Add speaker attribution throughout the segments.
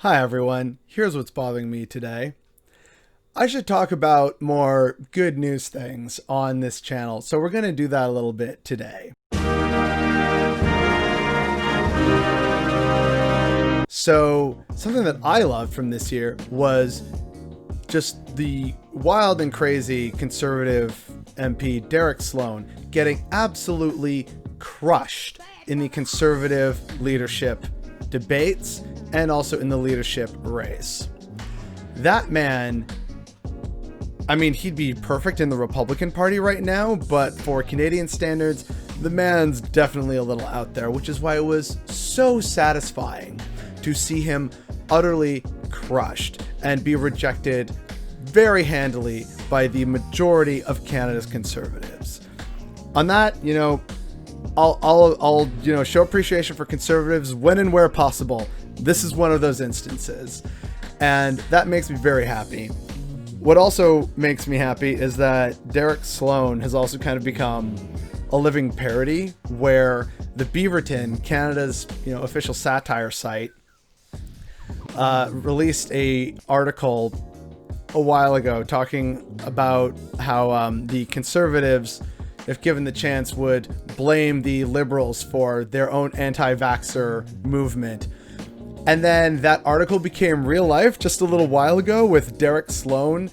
Speaker 1: Hi everyone, here's what's bothering me today. I should talk about more good news things on this channel, so we're going to do that a little bit today. So, something that I loved from this year was just the wild and crazy conservative MP Derek Sloan getting absolutely crushed in the conservative leadership debates and also in the leadership race. That man, I mean, he'd be perfect in the Republican Party right now, but for Canadian standards, the man's definitely a little out there, which is why it was so satisfying to see him utterly crushed and be rejected very handily by the majority of Canada's conservatives. On that, I'll show appreciation for conservatives when and where possible. This is one of those instances, and that makes me very happy. What also makes me happy is that Derek Sloan has also kind of become a living parody, where the Beaverton, Canada's official satire site, released a article a while ago talking about how the conservatives, if given the chance, would blame the liberals for their own anti-vaxxer movement. And then that article became real life just a little while ago, with Derek Sloan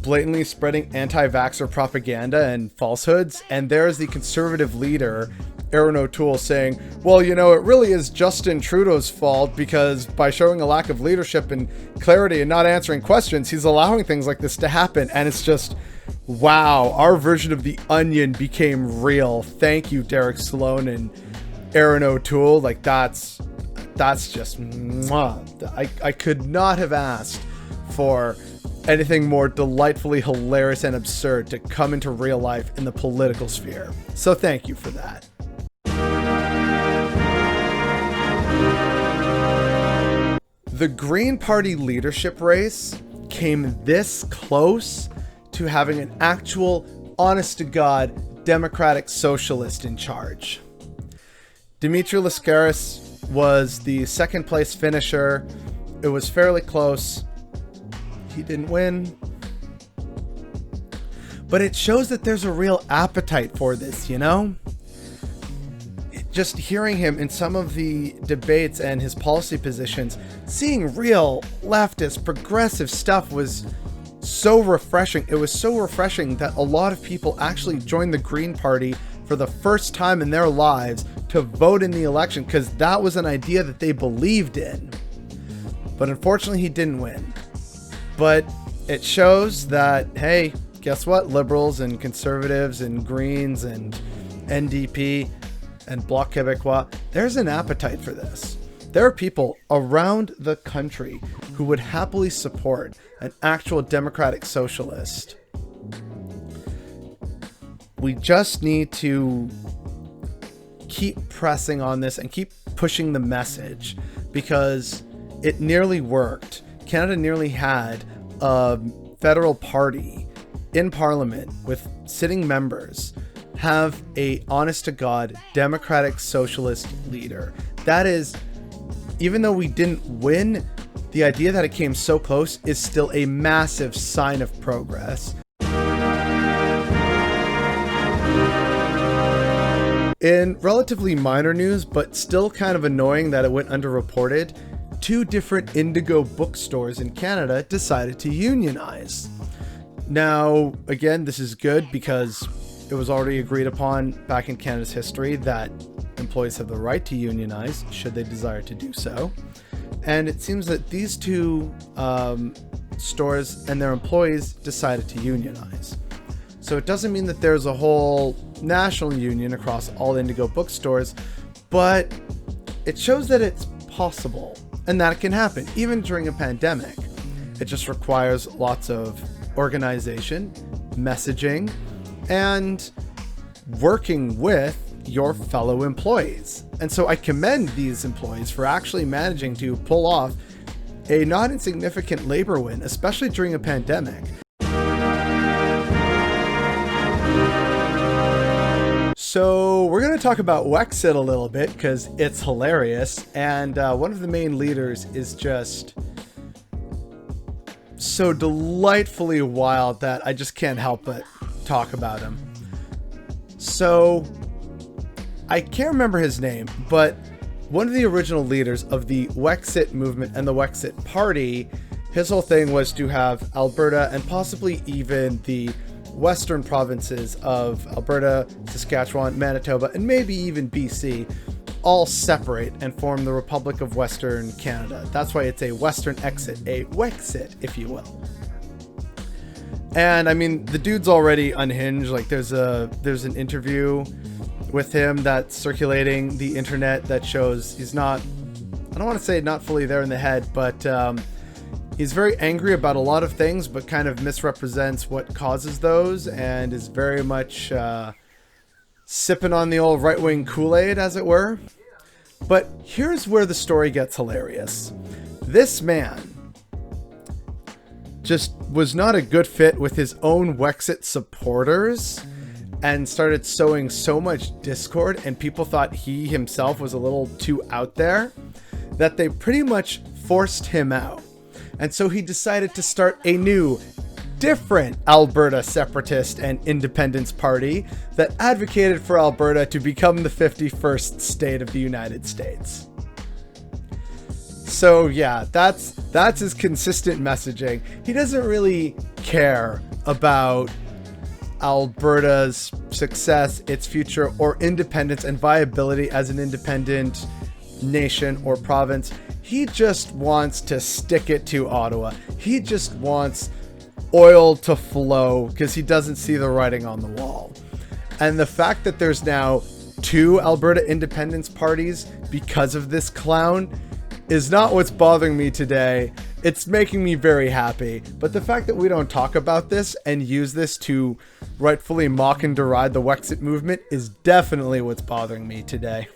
Speaker 1: blatantly spreading anti-vaxxer propaganda and falsehoods. And there's the conservative leader, Erin O'Toole, saying, well, it really is Justin Trudeau's fault, because by showing a lack of leadership and clarity and not answering questions, he's allowing things like this to happen. And it's just, wow, our version of the Onion became real. Thank you, Derek Sloan and Erin O'Toole. Like, that's just mwah. I could not have asked for anything more delightfully hilarious and absurd to come into real life in the political sphere. So thank you for that. The Green Party leadership race came this close to having an actual, honest-to-God, democratic socialist in charge. Dimitri Lascaris was the second place finisher. It was fairly close. He didn't win. But it shows that there's a real appetite for this, Just hearing him in some of the debates and his policy positions, seeing real leftist, progressive stuff was so refreshing. It was so refreshing that a lot of people actually joined the Green Party for the first time in their lives to vote in the election, because that was an idea that they believed in. But unfortunately, he didn't win. But it shows that, hey, guess what? Liberals and conservatives and Greens and NDP and Bloc Québécois, there's an appetite for this. There are people around the country who would happily support an actual democratic socialist. We just need to keep pressing on this and keep pushing the message, because it nearly worked. Canada nearly had a federal party in Parliament with sitting members have a honest-to-God democratic socialist leader. That is, even though we didn't win, the idea that it came so close is still a massive sign of progress. In relatively minor news, but still kind of annoying that it went underreported, 2 different Indigo bookstores in Canada decided to unionize. Now, again, this is good because it was already agreed upon back in Canada's history that employees have the right to unionize should they desire to do so. And it seems that these 2 stores and their employees decided to unionize. So it doesn't mean that there's a whole national union across all Indigo bookstores, but it shows that it's possible and that it can happen even during a pandemic. It just requires lots of organization, messaging, and working with your fellow employees. And so I commend these employees for actually managing to pull off a not insignificant labor win, especially during a pandemic. So we're going to talk about Wexit a little bit because it's hilarious. And one of the main leaders is just so delightfully wild that I just can't help but talk about him. So I can't remember his name, but one of the original leaders of the Wexit movement and the Wexit party, his whole thing was to have Alberta and possibly even the western provinces of Alberta, Saskatchewan, Manitoba, and maybe even BC all separate and form the Republic of Western Canada. That's why it's a Western exit, a Wexit, if you will. And I mean, the dude's already unhinged. Like there's an interview with him that's circulating the internet that shows he's not, I don't want to say not fully there in the head, but he's very angry about a lot of things, but kind of misrepresents what causes those and is very much sipping on the old right-wing Kool-Aid, as it were. But here's where the story gets hilarious. This man just was not a good fit with his own Wexit supporters and started sowing so much discord, and people thought he himself was a little too out there that they pretty much forced him out. And so he decided to start a new, different Alberta separatist and independence party that advocated for Alberta to become the 51st state of the United States. So yeah, that's his consistent messaging. He doesn't really care about Alberta's success, its future, or independence and viability as an independent nation or province. He just wants to stick it to Ottawa. He just wants oil to flow because he doesn't see the writing on the wall. And the fact that there's now 2 Alberta independence parties because of this clown is not what's bothering me today. It's making me very happy. But the fact that we don't talk about this and use this to rightfully mock and deride the Wexit movement is definitely what's bothering me today.